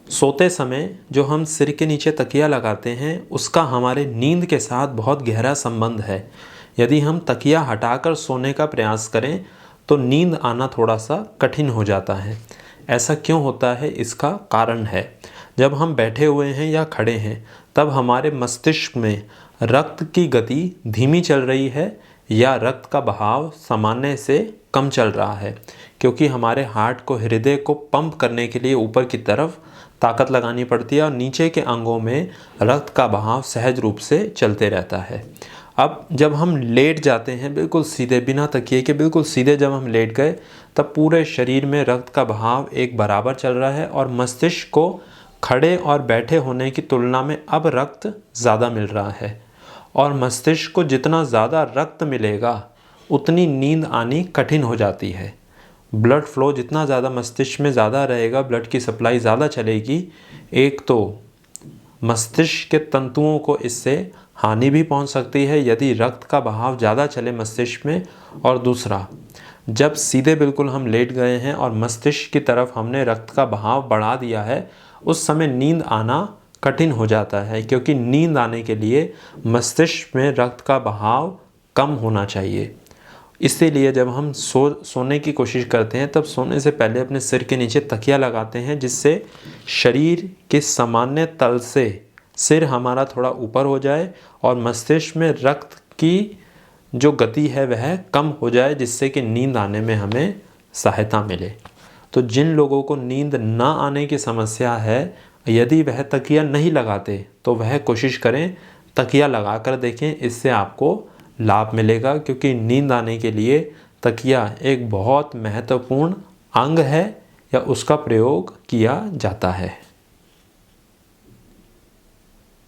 सोते समय जो हम सिर के नीचे तकिया लगाते हैं उसका हमारे नींद के साथ बहुत गहरा संबंध है। यदि हम तकिया हटाकर सोने का प्रयास करें तो नींद आना थोड़ा सा कठिन हो जाता है। ऐसा क्यों होता है, इसका कारण है जब हम बैठे हुए हैं या खड़े हैं तब हमारे मस्तिष्क में रक्त की गति धीमी चल रही है या रक्त का बहाव सामान्य से कम चल रहा है, क्योंकि हमारे हार्ट को, हृदय को पंप करने के लिए ऊपर की तरफ ताकत लगानी पड़ती है और नीचे के अंगों में रक्त का बहाव सहज रूप से चलते रहता है। अब जब हम लेट जाते हैं बिल्कुल सीधे, बिना तकिए के बिल्कुल सीधे जब हम लेट गए तब पूरे शरीर में रक्त का बहाव एक बराबर चल रहा है और मस्तिष्क को खड़े और बैठे होने की तुलना में अब रक्त ज़्यादा मिल रहा है। और मस्तिष्क को जितना ज़्यादा रक्त मिलेगा उतनी नींद आनी कठिन हो जाती है। ब्लड फ्लो जितना ज़्यादा मस्तिष्क में ज़्यादा रहेगा, ब्लड की सप्लाई ज़्यादा चलेगी, एक तो मस्तिष्क के तंतुओं को इससे हानि भी पहुंच सकती है यदि रक्त का बहाव ज़्यादा चले मस्तिष्क में, और दूसरा जब सीधे बिल्कुल हम लेट गए हैं और मस्तिष्क की तरफ हमने रक्त का बहाव बढ़ा दिया है उस समय नींद आना कठिन हो जाता है, क्योंकि नींद आने के लिए मस्तिष्क में रक्त का बहाव कम होना चाहिए। इसीलिए जब हम सोने की कोशिश करते हैं तब सोने से पहले अपने सिर के नीचे तकिया लगाते हैं, जिससे शरीर के सामान्य तल से सिर हमारा थोड़ा ऊपर हो जाए और मस्तिष्क में रक्त की जो गति है वह कम हो जाए, जिससे कि नींद आने में हमें सहायता मिले। तो जिन लोगों को नींद ना आने की समस्या है, यदि वह तकिया नहीं लगाते तो वह कोशिश करें तकिया लगा कर देखें, इससे आपको लाभ मिलेगा, क्योंकि नींद आने के लिए तकिया एक बहुत महत्वपूर्ण अंग है या उसका प्रयोग किया जाता है।